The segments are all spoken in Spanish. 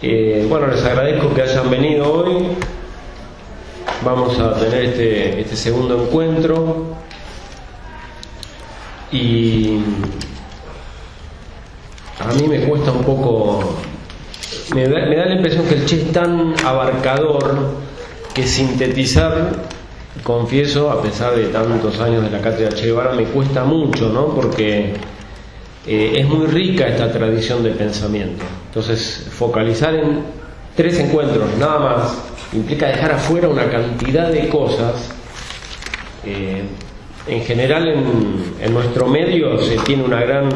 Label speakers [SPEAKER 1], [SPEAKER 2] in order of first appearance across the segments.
[SPEAKER 1] Bueno, les agradezco que hayan venido hoy. Vamos a tener este segundo encuentro y a mí me cuesta un poco, me da la impresión que el Che es tan abarcador que sintetizar, confieso, a pesar de tantos años de la cátedra Che Guevara, me cuesta mucho, ¿no? Porque es muy rica esta tradición de pensamiento. Entonces, focalizar en 3 encuentros, nada más, implica dejar afuera una cantidad de cosas. En general, en nuestro medio se tiene una gran,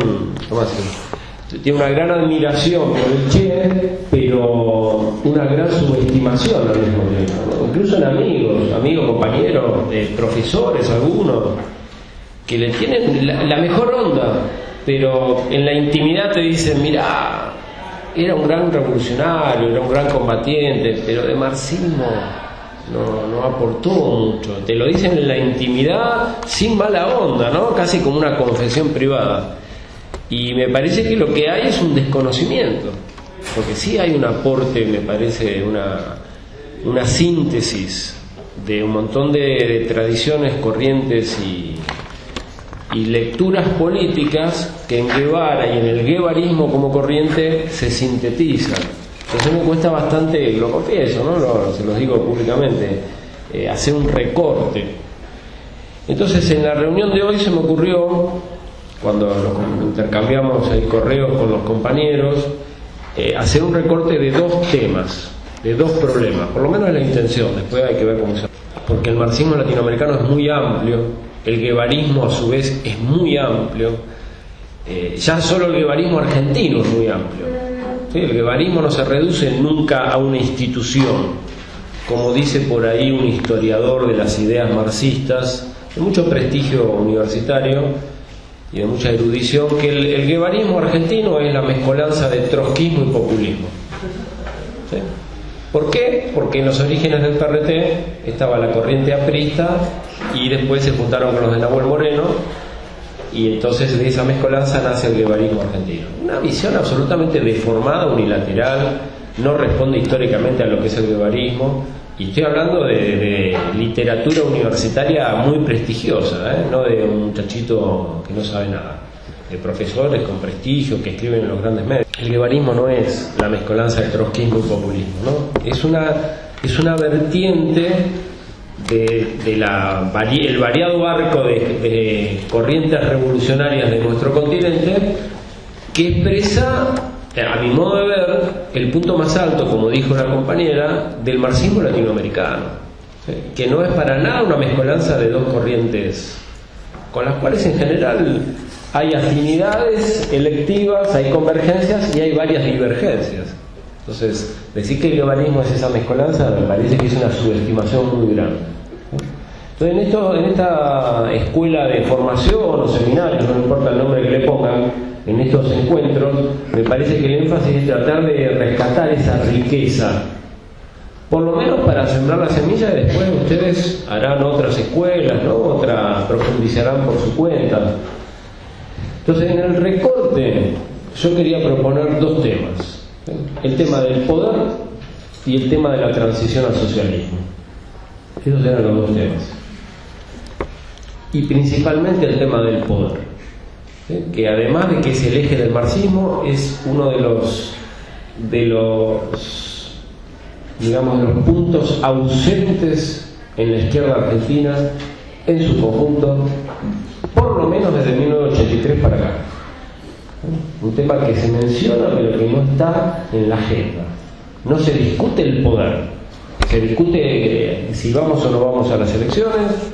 [SPEAKER 1] tiene una gran admiración por el Che, pero una gran subestimación al mismo tiempo, ¿no? Incluso en amigos, compañeros, profesores, algunos, que le tienen la mejor onda, pero en la intimidad te dicen: mirá, era un gran revolucionario, era un gran combatiente, pero de marxismo no aportó mucho. Te lo dicen en la intimidad sin mala onda, ¿no? Casi como una confesión privada. Y me parece que lo que hay es un desconocimiento, porque sí hay un aporte, me parece, una síntesis de un montón de tradiciones, corrientes y lecturas políticas que en Guevara y en el guevarismo como corriente se sintetizan. Entonces me cuesta bastante, lo confieso, ¿no? Se los digo públicamente, hacer un recorte. Entonces, en la reunión de hoy se me ocurrió, cuando intercambiamos ahí correos con los compañeros, hacer un recorte de 2 temas, de 2 problemas, por lo menos es la intención, después hay que ver cómo se hace. Porque el marxismo latinoamericano es muy amplio, el guevarismo a su vez es muy amplio, ya solo el guevarismo argentino es muy amplio, ¿sí? El guevarismo no se reduce nunca a una institución, como dice por ahí un historiador de las ideas marxistas, de mucho prestigio universitario y de mucha erudición, que el guevarismo argentino es la mezcolanza de trotskismo y populismo, ¿sí? ¿Por qué? Porque en los orígenes del PRT estaba la corriente aprista y después se juntaron con los de Nahuel Moreno, y entonces de esa mezcolanza nace el guevarismo argentino. Una visión absolutamente deformada, unilateral, no responde históricamente a lo que es el guevarismo, y estoy hablando de literatura universitaria muy prestigiosa, no de un muchachito que no sabe nada, de profesores con prestigio que escriben en los grandes medios. El guevarismo no es la mezcolanza de trotskismo y populismo, ¿no? Es una vertiente el variado arco de corrientes revolucionarias de nuestro continente, que expresa, a mi modo de ver, el punto más alto, como dijo la compañera, del marxismo latinoamericano, que no es para nada una mezcolanza de 2 corrientes con las cuales en general hay afinidades electivas, hay convergencias y hay varias divergencias. Entonces, decir que el guevarismo es esa mezcolanza me parece que es una subestimación muy grande. Entonces, en esta escuela de formación o seminarios, no importa el nombre que le pongan, en estos encuentros, me parece que el énfasis es tratar de rescatar esa riqueza, por lo menos para sembrar la semilla, y después ustedes harán otras escuelas, ¿no? Profundizarán por su cuenta. Entonces, en el recorte yo quería proponer 2 temas, ¿sí? El tema del poder y el tema de la transición al socialismo. Esos eran los 2 temas. Y principalmente el tema del poder, ¿sí? Que además de que es el eje del marxismo, es uno de los puntos ausentes en la izquierda argentina en su conjunto, por lo menos desde 1983 para acá. Un tema que se menciona pero que no está en la agenda. No se discute el poder, se discute si vamos o no vamos a las elecciones,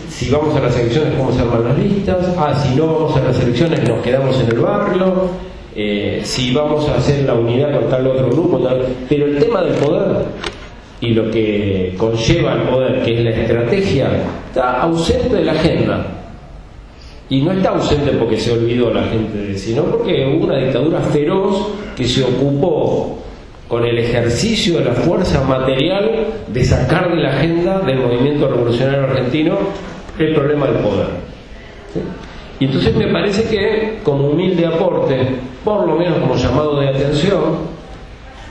[SPEAKER 1] si vamos a las elecciones cómo se arman las listas, si no vamos a las elecciones nos quedamos en el barrio, si vamos a hacer la unidad con tal otro grupo, tal. Pero el tema del poder y lo que conlleva el poder, que es la estrategia, está ausente de la agenda. Y no está ausente porque se olvidó la gente, sino porque hubo una dictadura feroz que se ocupó con el ejercicio de la fuerza material de sacar de la agenda del movimiento revolucionario argentino el problema del poder, ¿sí? Y entonces me parece que, como humilde aporte, por lo menos como llamado de atención,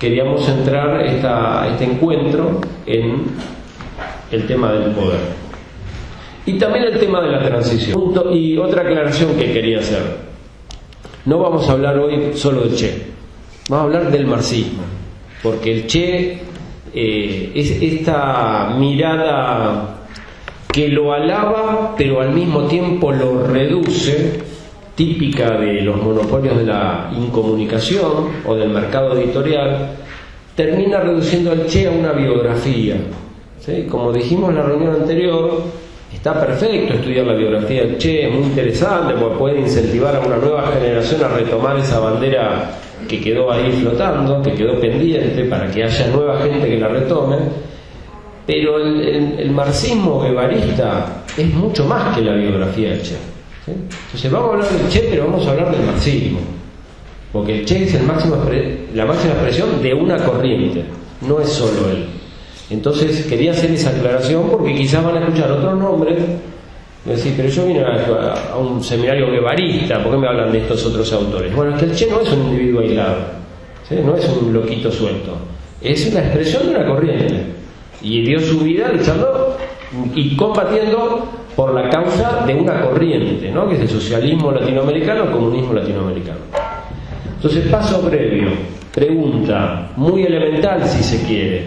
[SPEAKER 1] queríamos centrar este encuentro en el tema del poder y también el tema de la transición. Y otra aclaración que quería hacer: no vamos a hablar hoy solo del Che, vamos a hablar del marxismo, porque el Che es esta mirada que lo alaba pero al mismo tiempo lo reduce, típica de los monopolios de la incomunicación o del mercado editorial. Termina reduciendo al Che a una biografía, ¿sí? Como dijimos en la reunión anterior, está perfecto estudiar la biografía del Che, es muy interesante porque puede incentivar a una nueva generación a retomar esa bandera que quedó ahí flotando, que quedó pendiente, para que haya nueva gente que la retome. Pero el marxismo guevarista es mucho más que la biografía del Che, ¿sí? Entonces vamos a hablar del Che, pero vamos a hablar del marxismo, porque el Che es la máxima expresión de una corriente, no es solo él. Entonces quería hacer esa aclaración porque quizás van a escuchar otros nombres y decir, pero yo vine a un seminario guevarista, ¿por qué me hablan de estos otros autores? Bueno, es que el Che no es un individuo aislado, ¿sí? No es un loquito suelto, es una expresión de una corriente, y dio su vida luchando y combatiendo por la causa de una corriente, ¿no? Que es el socialismo latinoamericano, el comunismo latinoamericano. Entonces, paso previo, pregunta muy elemental si se quiere: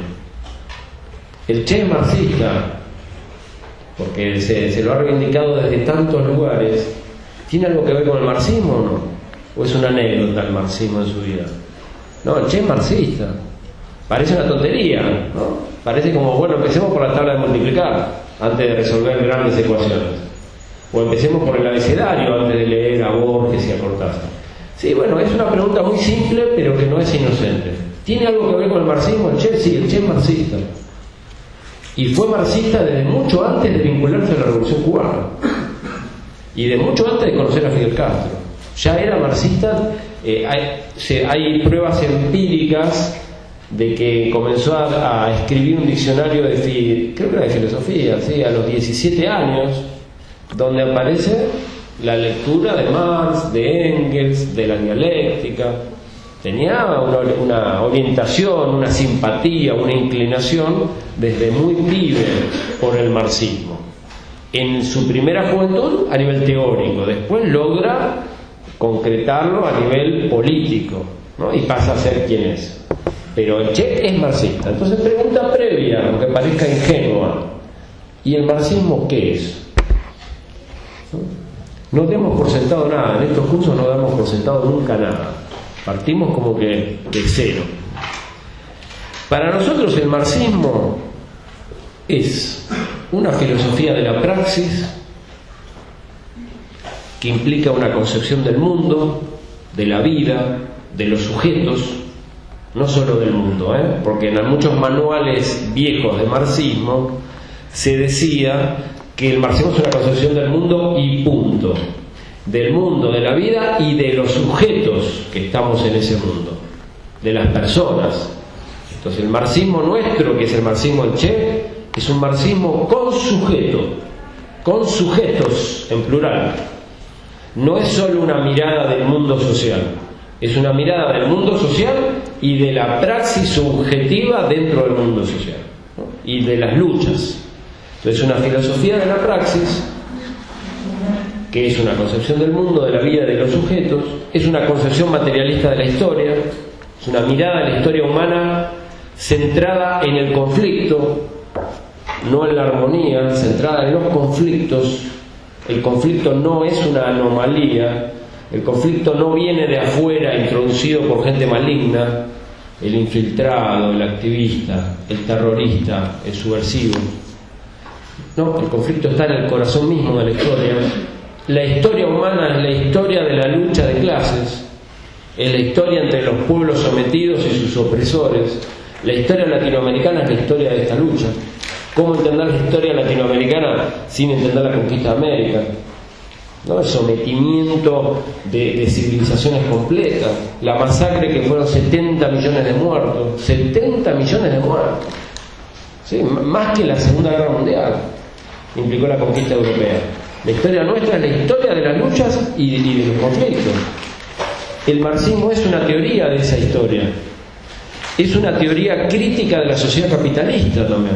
[SPEAKER 1] ¿el Che es marxista? Porque se lo ha reivindicado desde tantos lugares. ¿Tiene algo que ver con el marxismo o no? ¿O es una anécdota el marxismo en su vida? No, el Che es marxista. Parece una tontería, ¿no? Parece como, bueno, empecemos por la tabla de multiplicar antes de resolver grandes ecuaciones, o empecemos por el abecedario antes de leer a Borges y a Cortázar. Sí, bueno, es una pregunta muy simple, pero que no es inocente. ¿Tiene algo que ver con el marxismo el Che? Sí, el Che es marxista. Y fue marxista desde mucho antes de vincularse a la Revolución Cubana. Y de mucho antes de conocer a Fidel Castro. Ya era marxista. Hay pruebas empíricas de que comenzó a escribir un diccionario creo que era de filosofía, ¿sí? A los 17 años, donde aparece la lectura de Marx, de Engels, de la dialéctica. Tenía una orientación, una simpatía, una inclinación desde muy pibe por el marxismo. En su primera juventud a nivel teórico, después logra concretarlo a nivel político, ¿no? Y pasa a ser quien es. Pero el Che es marxista. Entonces, pregunta previa, aunque parezca ingenua: ¿y el marxismo qué es? No demos por sentado nada, en estos cursos no damos por sentado nunca nada. Partimos como que de cero. Para nosotros el marxismo es una filosofía de la praxis que implica una concepción del mundo, de la vida, de los sujetos, no solo del mundo, porque en muchos manuales viejos de marxismo se decía que el marxismo es una concepción del mundo y punto. Del mundo, de la vida y de los sujetos que estamos en ese mundo, de las personas. Entonces el marxismo nuestro, que es el marxismo del Che, es un marxismo con sujeto, con sujetos en plural. No es solo una mirada del mundo social, es una mirada del mundo social y de la praxis subjetiva dentro del mundo social, ¿no? Y de las luchas. Entonces una filosofía de la praxis, que es una concepción del mundo, de la vida, de los sujetos, es una concepción materialista de la historia, es una mirada de la historia humana centrada en el conflicto, no en la armonía, centrada en los conflictos. El conflicto no es una anomalía, el conflicto no viene de afuera introducido por gente maligna, el infiltrado, el activista, el terrorista, el subversivo. No, el conflicto está en el corazón mismo de la historia. La historia humana es la historia de la lucha de clases, es la historia entre los pueblos sometidos y sus opresores. La historia latinoamericana es la historia de esta lucha. ¿Cómo entender la historia latinoamericana sin entender la conquista de América? ¿No? El sometimiento de civilizaciones completas, la masacre que fueron 70 millones de muertos, 70 millones de muertos, ¿sí? Más que la Segunda Guerra Mundial implicó la conquista europea. La historia nuestra es la historia de las luchas y de los conflictos. El marxismo es una teoría de esa historia. es una teoría crítica de la sociedad capitalista también.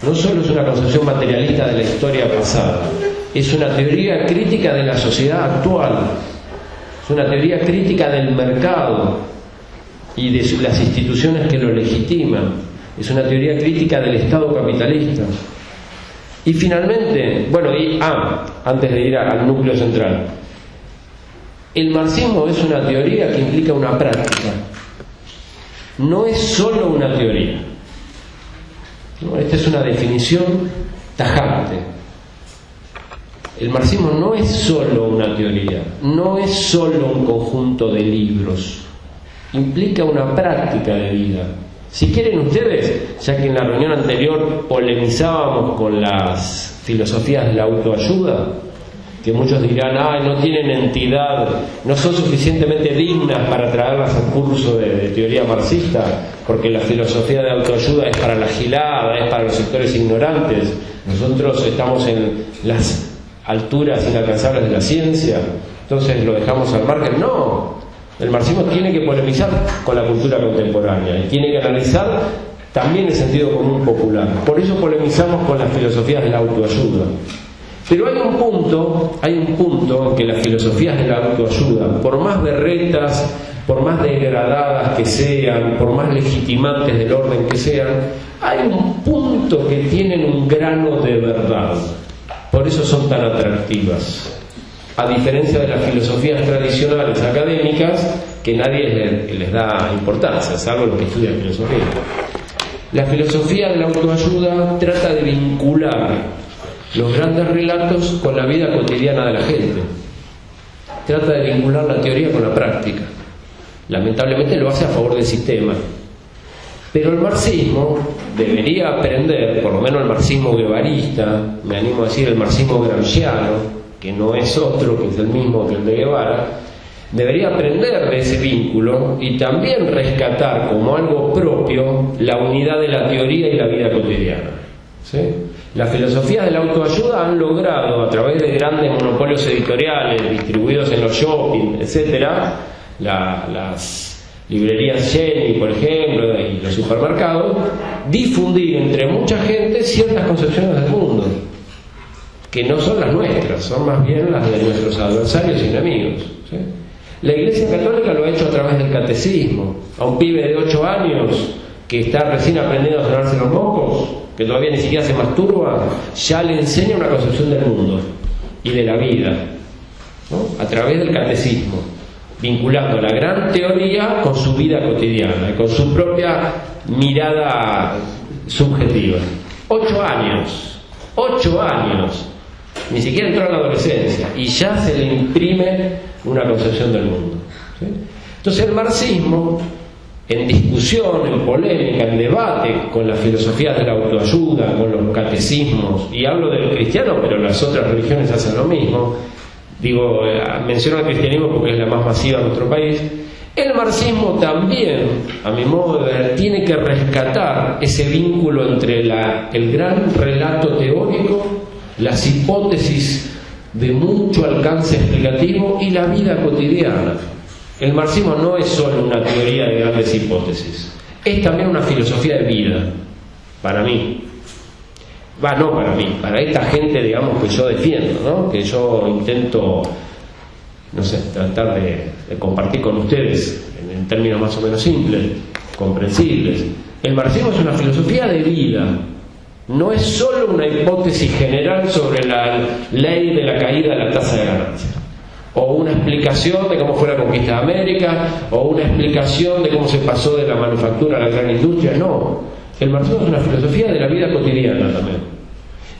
[SPEAKER 1] No solo es una concepción materialista de la historia pasada, es una teoría crítica de la sociedad actual, es una teoría crítica del mercado y de las instituciones que lo legitiman, es una teoría crítica del Estado capitalista. Y finalmente, bueno, antes de ir al núcleo central, el marxismo es una teoría que implica una práctica, no es solo una teoría. ¿No? Esta es una definición tajante. El marxismo no es solo una teoría, no es solo un conjunto de libros, implica una práctica de vida. Si quieren ustedes, ya que en la reunión anterior polemizábamos con las filosofías de la autoayuda, que muchos dirán, no tienen entidad, no son suficientemente dignas para traerlas al curso de teoría marxista, porque la filosofía de autoayuda es para la gilada, es para los sectores ignorantes, nosotros estamos en las alturas inalcanzables de la ciencia, entonces lo dejamos al margen. No, el marxismo tiene que polemizar con la cultura contemporánea y tiene que analizar también el sentido común popular. Por eso polemizamos con las filosofías de la autoayuda. Pero hay un punto en que las filosofías de la autoayuda, por más berretas, por más degradadas que sean, por más legitimantes del orden que sean, hay un punto que tienen un grano de verdad. Por eso son tan atractivas. A diferencia de las filosofías tradicionales académicas, que nadie les da importancia, salvo los que estudian filosofía. La filosofía de la autoayuda trata de vincular los grandes relatos con la vida cotidiana de la gente. Trata de vincular la teoría con la práctica. Lamentablemente lo hace a favor del sistema. Pero el marxismo debería aprender, por lo menos el marxismo guevarista, me animo a decir el marxismo gramsciano, que no es otro, que es el mismo que el de Guevara, debería aprender de ese vínculo y también rescatar como algo propio la unidad de la teoría y la vida cotidiana. ¿Sí? Las filosofías de la autoayuda han logrado, a través de grandes monopolios editoriales distribuidos en los shopping, etcétera, las librerías Jenny, por ejemplo, y los supermercados, difundir entre mucha gente ciertas concepciones del mundo que no son las nuestras, son más bien las de nuestros adversarios y enemigos. ¿Sí? La Iglesia Católica lo ha hecho a través del catecismo. A un pibe de 8 años que está recién aprendiendo a sonarse los mocos, que todavía ni siquiera se masturba, ya le enseña una concepción del mundo y de la vida, ¿no? A través del catecismo, vinculando la gran teoría con su vida cotidiana, con su propia mirada subjetiva. 8 años, ni siquiera entró en la adolescencia y ya se le imprime una concepción del mundo. ¿Sí? Entonces el marxismo, en discusión, en polémica, en debate con las filosofías de la autoayuda, con los catecismos, y hablo de los cristianos, pero las otras religiones hacen lo mismo, digo, menciono al cristianismo porque es la más masiva en nuestro país. El marxismo también, a mi modo de ver, tiene que rescatar ese vínculo entre el gran relato teórico, las hipótesis de mucho alcance explicativo y la vida cotidiana. El marxismo no es solo una teoría de grandes hipótesis, es también una filosofía de vida, para mí. No para mí, para esta gente, digamos, que yo defiendo, ¿no? Que yo intento, no sé, tratar de compartir con ustedes en términos más o menos simples, comprensibles. El marxismo es una filosofía de vida, no es solo una hipótesis general sobre la ley de la caída de la tasa de ganancia, o una explicación de cómo fue la conquista de América, o una explicación de cómo se pasó de la manufactura a la gran industria. No, el marxismo es una filosofía de la vida cotidiana también,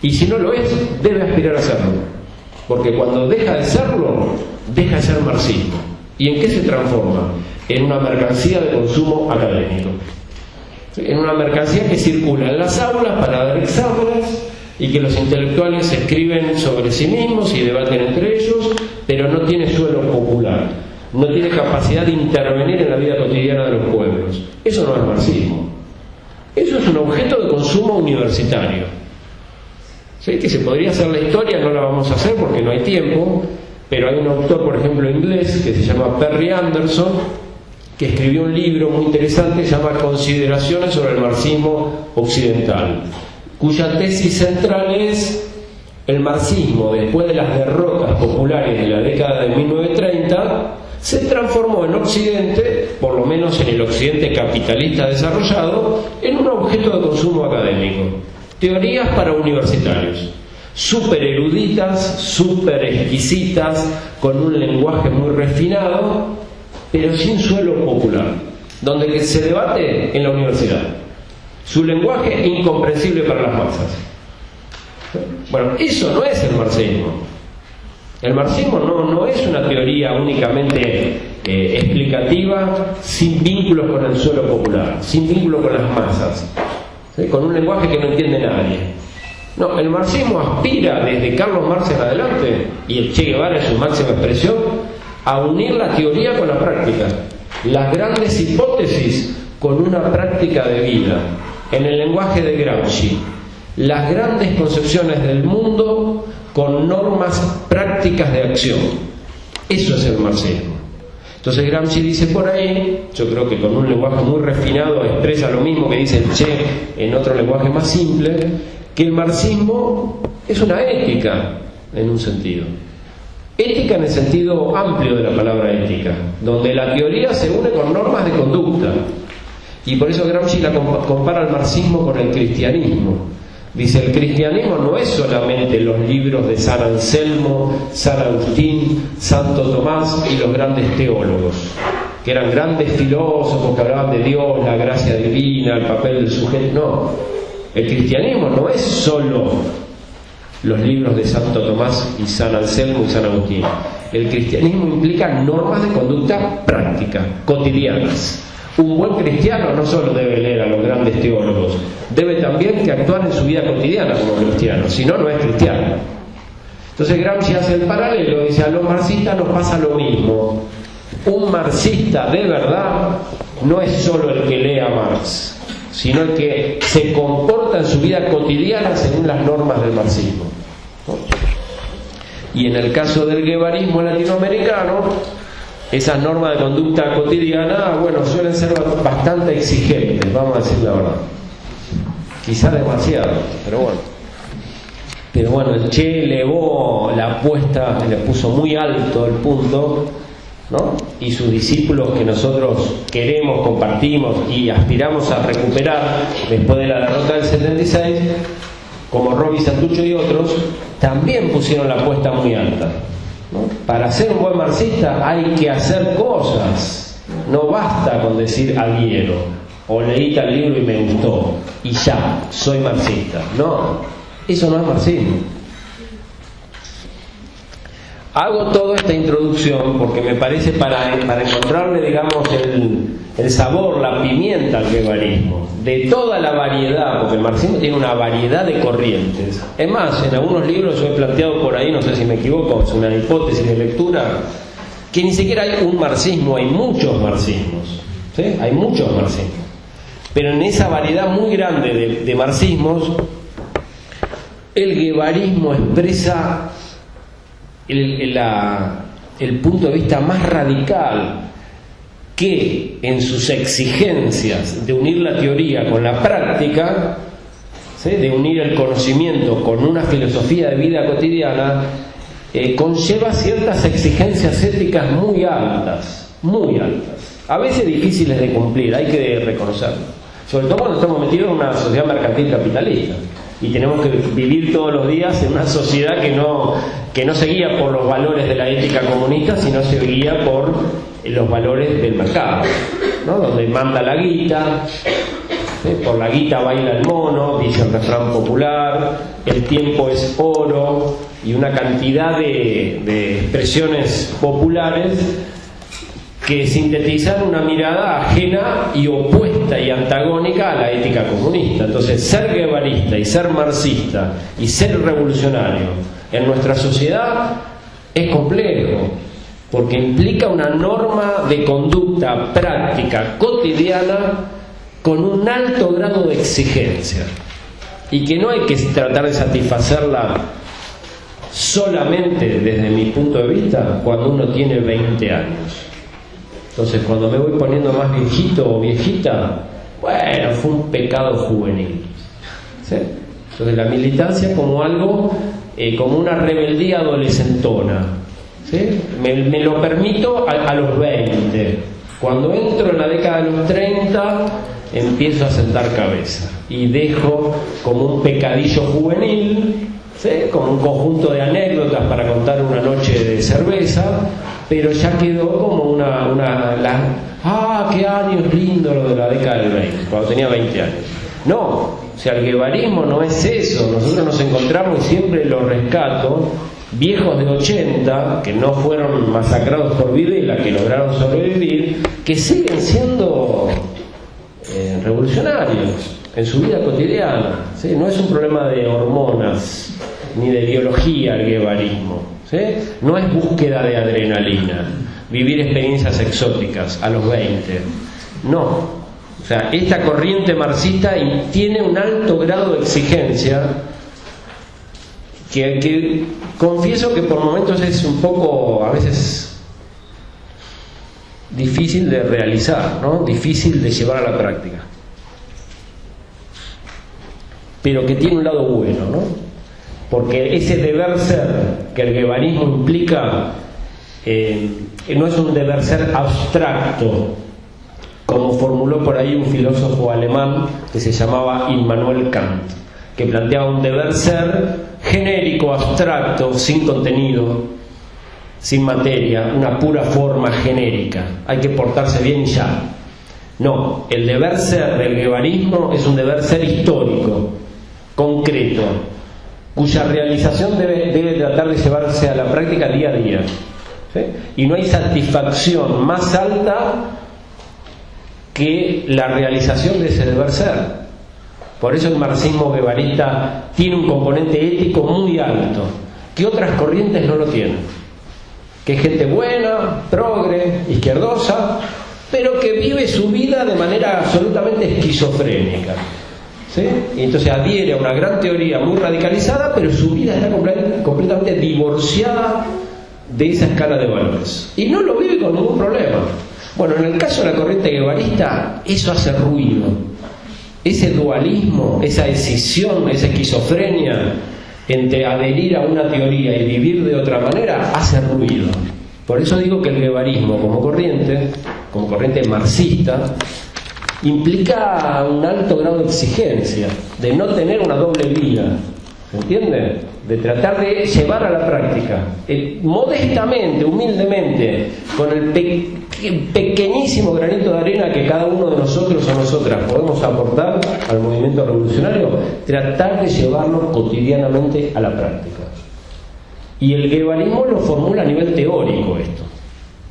[SPEAKER 1] y si no lo es, debe aspirar a serlo, porque cuando deja de serlo, deja de ser marxismo. ¿Y en qué se transforma? En una mercancía de consumo académico, en una mercancía que circula en las aulas para dar exámenes y que los intelectuales escriben sobre sí mismos y debaten entre ellos, pero no tiene suelo popular, no tiene capacidad de intervenir en la vida cotidiana de los pueblos. Eso no es marxismo, eso es un objeto de consumo universitario. ¿Sí? Que se podría hacer la historia, no la vamos a hacer porque no hay tiempo, pero hay un autor, por ejemplo, inglés que se llama Perry Anderson, que escribió un libro muy interesante que se llama Consideraciones sobre el marxismo occidental, cuya tesis central es: el marxismo, después de las derrotas populares de la década de 1930, se transformó en Occidente, por lo menos en el Occidente capitalista desarrollado, en un objeto de consumo académico. Teorías para universitarios, súper eruditas, súper exquisitas, con un lenguaje muy refinado, pero sin suelo popular, donde se debate en la universidad. Su lenguaje incomprensible para las masas. Bueno, eso no es el marxismo. El marxismo no es una teoría únicamente explicativa, sin vínculos con el suelo popular, sin vínculos con las masas, ¿sí? Con un lenguaje que no entiende nadie. No, el marxismo aspira desde Carlos Marx en adelante, y el Che Guevara en su máxima expresión, a unir la teoría con la práctica, las grandes hipótesis con una práctica de vida, en el lenguaje de Gramsci, las grandes concepciones del mundo con normas prácticas de acción. Eso es el marxismo. Entonces Gramsci dice por ahí, yo creo que con un lenguaje muy refinado expresa lo mismo que dice el Che en otro lenguaje más simple, que el marxismo es una ética en un sentido. Ética en el sentido amplio de la palabra ética, donde la teoría se une con normas de conducta. Y por eso Gramsci la compara al marxismo con el cristianismo. Dice, el cristianismo no es solamente los libros de San Anselmo, San Agustín, Santo Tomás y los grandes teólogos, que eran grandes filósofos que hablaban de Dios, la gracia divina, el papel del sujeto. No, el cristianismo no es solo los libros de Santo Tomás y San Anselmo y San Agustín. El cristianismo implica normas de conducta práctica, cotidianas. Un buen cristiano no solo debe leer a los grandes teólogos, debe también que actuar en su vida cotidiana como cristiano, si no, no es cristiano. Entonces Gramsci hace el paralelo, dice, a los marxistas nos pasa lo mismo. Un marxista de verdad no es solo el que lee a Marx, sino el que se comporta en su vida cotidiana según las normas del marxismo, ¿no? Y en el caso del guevarismo latinoamericano, esas normas de conducta cotidiana, bueno, suelen ser bastante exigentes, vamos a decir la verdad. Quizá demasiado, pero bueno, el Che elevó la apuesta, le puso muy alto el punto, ¿no? Y sus discípulos, que nosotros queremos, compartimos y aspiramos a recuperar después de la derrota del 76, como Roby Santucho y otros, también pusieron la apuesta muy alta, ¿no? Para ser un buen marxista hay que hacer cosas, no basta con decir adhiero o leí tal libro y me gustó y ya, soy marxista. No, eso no es marxismo. Hago toda esta introducción porque me parece para encontrarle, digamos, el sabor, la pimienta al guevarismo, de toda la variedad, porque el marxismo tiene una variedad de corrientes. Es más, en algunos libros yo he planteado por ahí, no sé si me equivoco, es una hipótesis de lectura, que ni siquiera hay un marxismo, hay muchos marxismos, ¿sí? Hay muchos marxismos. Pero en esa variedad muy grande de marxismos, el guevarismo expresa el punto de vista más radical, que en sus exigencias de unir la teoría con la práctica, ¿sí? De unir el conocimiento con una filosofía de vida cotidiana, conlleva ciertas exigencias éticas muy altas, a veces difíciles de cumplir, hay que reconocerlo, sobre todo cuando estamos metidos en una sociedad mercantil capitalista y tenemos que vivir todos los días en una sociedad que no se guía por los valores de la ética comunista, sino se guía por los valores del mercado, ¿no? Donde manda la guita, por la guita baila el mono, dice el refrán popular, el tiempo es oro, y una cantidad de expresiones populares que sintetizan una mirada ajena y opuesta y antagónica a la ética comunista. Entonces, ser guevarista y ser marxista y ser revolucionario en nuestra sociedad es complejo, porque implica una norma de conducta práctica cotidiana con un alto grado de exigencia, y que no hay que tratar de satisfacerla solamente, desde mi punto de vista, cuando uno tiene 20 años. Entonces, cuando me voy poniendo más viejito o viejita, bueno, fue un pecado juvenil, ¿sí? Entonces, la militancia como algo, como una rebeldía adolescentona, ¿sí? Me lo permito a los 20. Cuando entro en la década de los 30, empiezo a sentar cabeza y dejo como un pecadillo juvenil, ¿sí? Como un conjunto de anécdotas para contar una noche de cerveza, pero ya quedó como qué años lindo lo de la década del 20, cuando tenía 20 años. No, o sea, el guevarismo no es eso. Nosotros nos encontramos, y siempre lo rescato, viejos de 80 que no fueron masacrados por Videla, que lograron sobrevivir, que siguen siendo revolucionarios en su vida cotidiana, ¿sí? No es un problema de hormonas ni de biología el guevarismo, ¿sí? No es búsqueda de adrenalina, vivir experiencias exóticas a los 20, no. O sea, esta corriente marxista tiene un alto grado de exigencia que confieso que por momentos es un poco, a veces, difícil de realizar, ¿no? Difícil de llevar a la práctica, pero que tiene un lado bueno, ¿no? Porque ese deber ser que el guevarismo implica no es un deber ser abstracto, como formuló por ahí un filósofo alemán que se llamaba Immanuel Kant, que planteaba un deber ser genérico, abstracto, sin contenido, sin materia, una pura forma genérica. Hay que portarse bien y ya. No, el deber ser del guevarismo es un deber ser histórico, concreto, cuya realización debe tratar de llevarse a la práctica día a día, ¿sí? Y no hay satisfacción más alta que la realización de ese deber ser. Por eso el marxismo guevarista tiene un componente ético muy alto, que otras corrientes no lo tienen, que es gente buena, progre, izquierdosa, pero que vive su vida de manera absolutamente esquizofrénica, ¿sí? Y entonces adhiere a una gran teoría muy radicalizada, pero su vida está completamente divorciada de esa escala de valores y no lo vive con ningún problema. Bueno, en el caso de la corriente guevarista, eso hace ruido. Ese dualismo, esa escisión, esa esquizofrenia entre adherir a una teoría y vivir de otra manera, hace ruido. Por eso digo que el guevarismo como corriente marxista, implica un alto grado de exigencia, de no tener una doble vida, ¿se entiende? De tratar de llevar a la práctica, modestamente, humildemente, con el pequeñísimo granito de arena que cada uno de nosotros o nosotras podemos aportar al movimiento revolucionario, tratar de llevarlo cotidianamente a la práctica. Y el guevarismo lo formula a nivel teórico esto,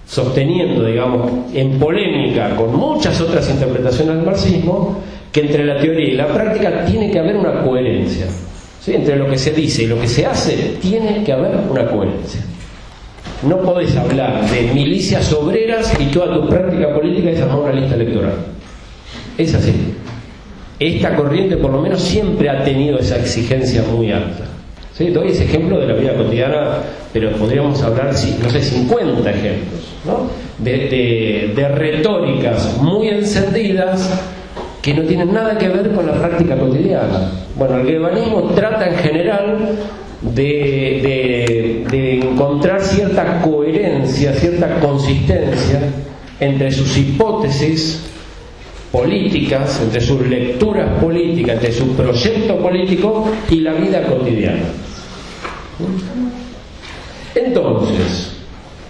[SPEAKER 1] sosteniendo, digamos, en polémica con muchas otras interpretaciones del marxismo, que entre la teoría y la práctica tiene que haber una coherencia, ¿sí? Entre lo que se dice y lo que se hace tiene que haber una coherencia. No podés hablar de milicias obreras y toda tu práctica política es armar una lista electoral. Es así. Esta corriente por lo menos siempre ha tenido esa exigencia muy alta, ¿sí? Doy ese ejemplo de la vida cotidiana, pero podríamos hablar, no sé, 50 ejemplos, ¿no? de retóricas muy encendidas que no tienen nada que ver con la práctica cotidiana. Bueno, el guevarismo trata en general de encontrar cierta coherencia, cierta consistencia entre sus hipótesis políticas, entre sus lecturas políticas, entre su proyecto político y la vida cotidiana. Entonces,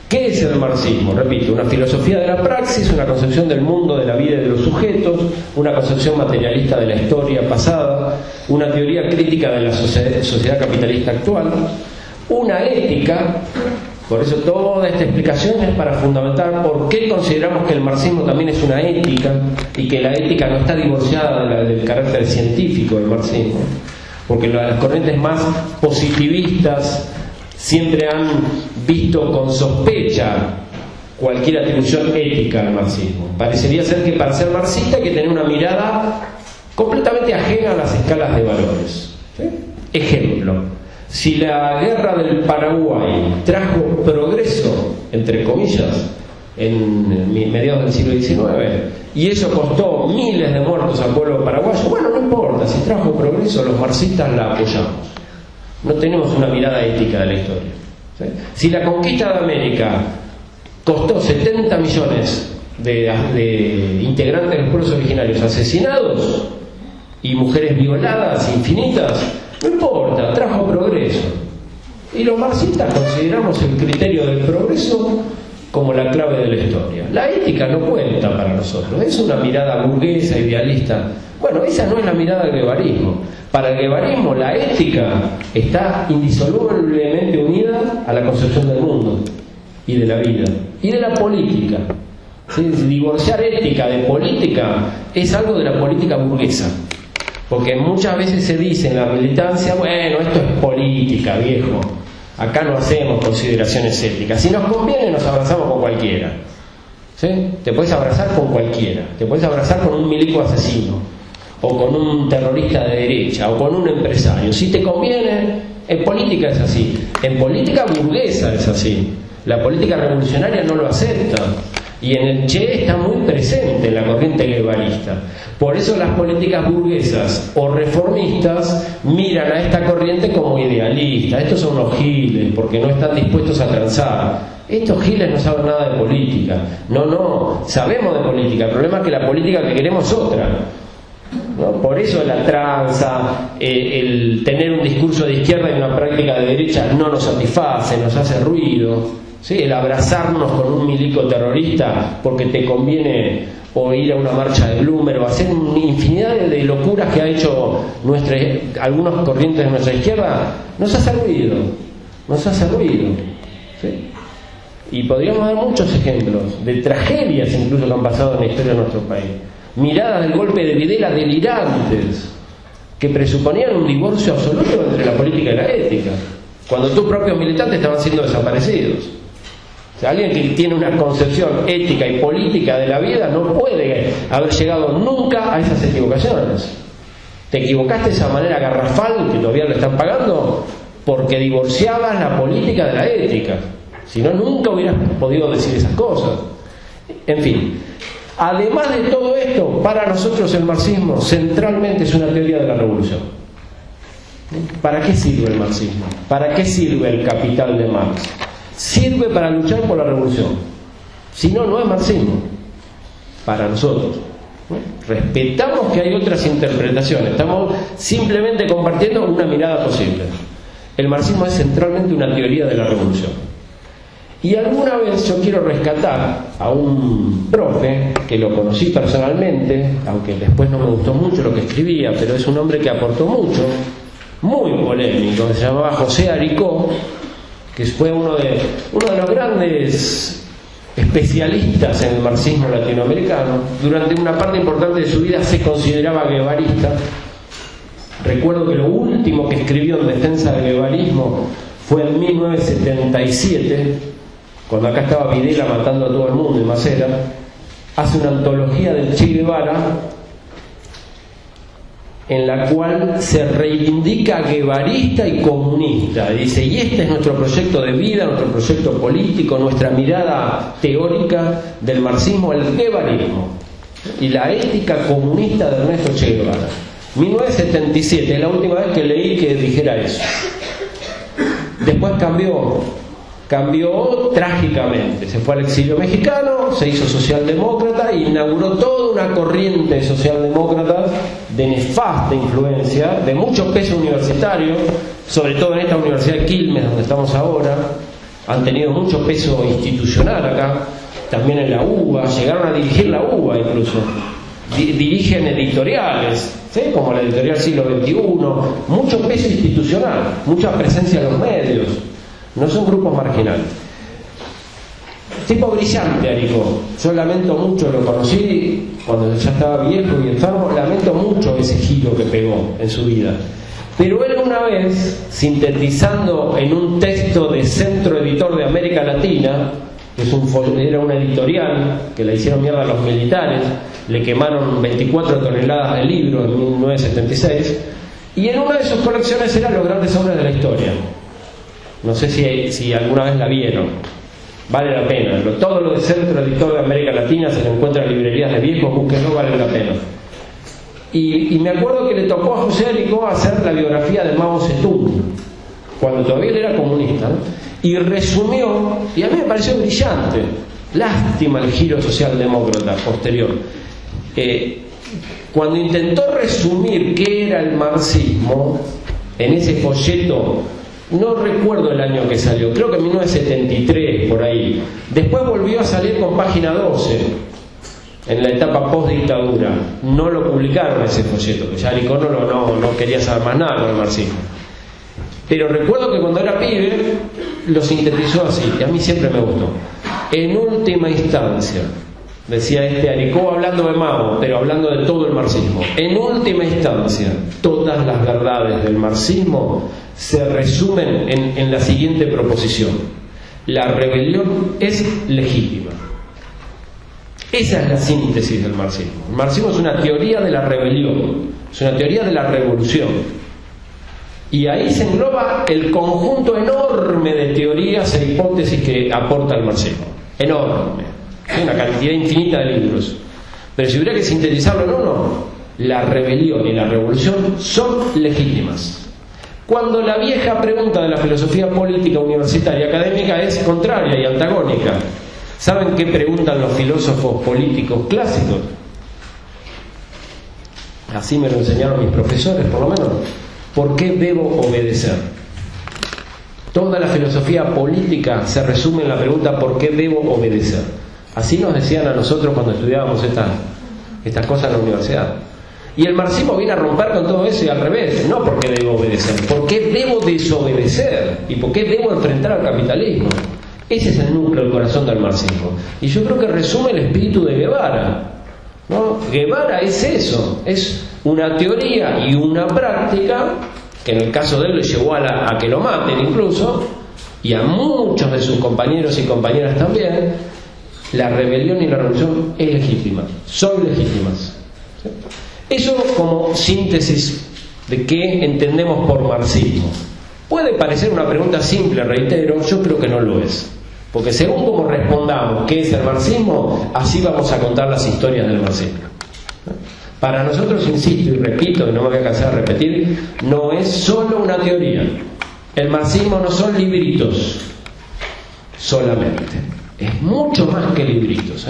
[SPEAKER 1] ¿qué es el marxismo? Repito, una filosofía de la praxis, una concepción del mundo, de la vida y de los sujetos, una concepción materialista de la historia pasada, una teoría crítica de la sociedad capitalista actual, una ética. Por eso toda esta explicación es para fundamentar por qué consideramos que el marxismo también es una ética y que la ética no está divorciada del carácter científico del marxismo, porque las corrientes más positivistas siempre han visto con sospecha cualquier atribución ética al marxismo. Parecería ser que para ser marxista hay que tener una mirada completamente ajena a las escalas de valores, ¿sí? Ejemplo, si la guerra del Paraguay trajo progreso, entre comillas, en mediados del siglo XIX, y eso costó miles de muertos al pueblo paraguayo. Bueno, no importa, si trajo progreso, los marxistas la apoyamos. No tenemos una mirada ética de la historia, ¿sí? Si la conquista de América costó 70 millones de integrantes de los pueblos originarios asesinados y mujeres violadas infinitas, no importa, trajo progreso. Y los marxistas consideramos el criterio del progreso como la clave de la historia. La ética no cuenta para nosotros, es una mirada burguesa, idealista. Bueno, esa no es la mirada del guevarismo. Para el guevarismo la ética está indisolublemente unida a la concepción del mundo y de la vida y de la política. ¿Sí? Divorciar ética de política es algo de la política burguesa, porque muchas veces se dice en la militancia, bueno, esto es política, viejo, acá no hacemos consideraciones éticas, si nos conviene nos abrazamos con cualquiera, ¿sí? Te puedes abrazar con cualquiera, te puedes abrazar con un milico asesino, o con un terrorista de derecha, o con un empresario, si te conviene. En política es así, en política burguesa es así, la política revolucionaria no lo acepta, y en el Che está muy presente en la corriente guevarista. Por eso las políticas burguesas o reformistas miran a esta corriente como idealista. Estos son unos giles porque no están dispuestos a transar. Estos giles no saben nada de política. No, sabemos de política. El problema es que la política que queremos es otra, ¿no? Por eso la tranza, el tener un discurso de izquierda y una práctica de derecha no nos satisface, nos hace ruido. ¿Sí? El abrazarnos con un milico terrorista porque te conviene, o ir a una marcha de Bloomer, o hacer una infinidad de locuras que ha hecho algunos corrientes de nuestra izquierda, nos hace ruido, ¿sí? Y podríamos dar muchos ejemplos de tragedias incluso que han pasado en la historia de nuestro país. Miradas del golpe de Videla delirantes que presuponían un divorcio absoluto entre la política y la ética, cuando tus propios militantes estaban siendo desaparecidos. O sea, alguien que tiene una concepción ética y política de la vida no puede haber llegado nunca a esas equivocaciones. Te equivocaste de esa manera garrafal, que todavía lo están pagando, porque divorciabas la política de la ética. Si no, nunca hubieras podido decir esas cosas. En fin, además de todo esto, para nosotros el marxismo centralmente es una teoría de la revolución. ¿Para qué sirve el marxismo? ¿Para qué sirve el Capital de Marx? Sirve para luchar por la revolución. Si no, no es marxismo para nosotros. Respetamos que hay otras interpretaciones, estamos simplemente compartiendo una mirada posible. El marxismo es centralmente una teoría de la revolución. Y alguna vez yo quiero rescatar a un profe que lo conocí personalmente, aunque después no me gustó mucho lo que escribía, pero es un hombre que aportó mucho, muy polémico, se llamaba José Aricó, que fue uno de los grandes especialistas en el marxismo latinoamericano. Durante una parte importante de su vida se consideraba guevarista. Recuerdo que lo último que escribió en defensa del guevarismo fue en 1977, cuando acá estaba Videla matando a todo el mundo en Macera. Hace una antología del Che Guevara en la cual se reivindica guevarista y comunista. Dice, y este es nuestro proyecto de vida, nuestro proyecto político, nuestra mirada teórica del marxismo, el guevarismo y la ética comunista de Ernesto Che Guevara. 1977 es la última vez que leí que dijera eso. Después cambió trágicamente, se fue al exilio mexicano, se hizo socialdemócrata e inauguró toda una corriente de socialdemócratas de nefasta influencia, de mucho peso universitario, sobre todo en esta Universidad de Quilmes donde estamos ahora. Han tenido mucho peso institucional acá, también en la UBA, llegaron a dirigir la UBA incluso, dirigen editoriales, ¿sí? Como la editorial Siglo XXI, mucho peso institucional, mucha presencia en los medios. No son grupos marginales. Tipo brillante, Aricó. Yo lamento mucho, lo conocí cuando ya estaba viejo y enfermo, lamento mucho ese giro que pegó en su vida. Pero él una vez, sintetizando en un texto de Centro Editor de América Latina, que era una editorial que la hicieron mierda a los militares, le quemaron 24 toneladas de libros en 1976, y en una de sus colecciones eran los grandes hombres de la historia. No sé si alguna vez la vieron. vale la pena. Todo lo de centro de toda América Latina se encuentra en librerías de viejos, búsquenlo, vale la pena. Y me acuerdo que le tocó a José Alicó hacer la biografía de Mao Zedong, cuando todavía él era comunista, ¿no? Y resumió, y a mí me pareció brillante, lástima el giro socialdemócrata posterior, cuando intentó resumir qué era el marxismo en ese folleto. No recuerdo el año que salió, creo que en 1973, por ahí. Después volvió a salir con página 12, en la etapa post-dictadura. No lo publicaron ese folleto, que ya Alicó no quería saber más nada con el marxismo. Pero recuerdo que cuando era pibe, lo sintetizó así, y a mí siempre me gustó. En última instancia, decía Alicó hablando de Mao, pero hablando de todo el marxismo. En última instancia, todas las verdades del marxismo se resumen en la siguiente proposición: la rebelión es legítima. Esa es la síntesis del marxismo. El marxismo es una teoría de la rebelión, es una teoría de la revolución, y ahí se engloba el conjunto enorme de teorías e hipótesis que aporta el marxismo. Enorme, una cantidad infinita de libros. Pero si hubiera que sintetizarlo en uno, la rebelión y la revolución son legítimas. Cuando la vieja pregunta de la filosofía política universitaria académica es contraria y antagónica. ¿Saben qué preguntan los filósofos políticos clásicos? Así me lo enseñaron mis profesores, por lo menos. ¿Por qué debo obedecer? Toda la filosofía política se resume en la pregunta ¿por qué debo obedecer? Así nos decían a nosotros cuando estudiábamos estas cosas en la universidad. Y el marxismo viene a romper con todo eso, y al revés. No por qué debo obedecer, por qué debo desobedecer y por qué debo enfrentar al capitalismo. Ese es el núcleo, el corazón del marxismo. Y yo creo que resume el espíritu de Guevara, ¿no? Guevara es eso, es una teoría y una práctica que en el caso de él le llevó a que lo maten incluso, y a muchos de sus compañeros y compañeras también. La rebelión y la revolución es legítima, son legítimas. ¿Sí? Eso como síntesis de qué entendemos por marxismo. Puede parecer una pregunta simple, reitero, yo creo que no lo es. Porque según como respondamos qué es el marxismo, así vamos a contar las historias del marxismo. Para nosotros, insisto y repito, y no me voy a cansar de repetir, no es solo una teoría. El marxismo no son libritos solamente. Es mucho más que libritos,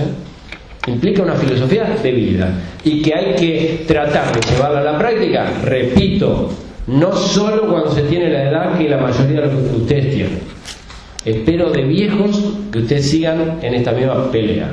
[SPEAKER 1] Implica una filosofía de vida y que hay que tratar de llevarla a la práctica, repito, no solo cuando se tiene la edad que la mayoría de los que ustedes tienen. Espero de viejos que ustedes sigan en esta misma pelea.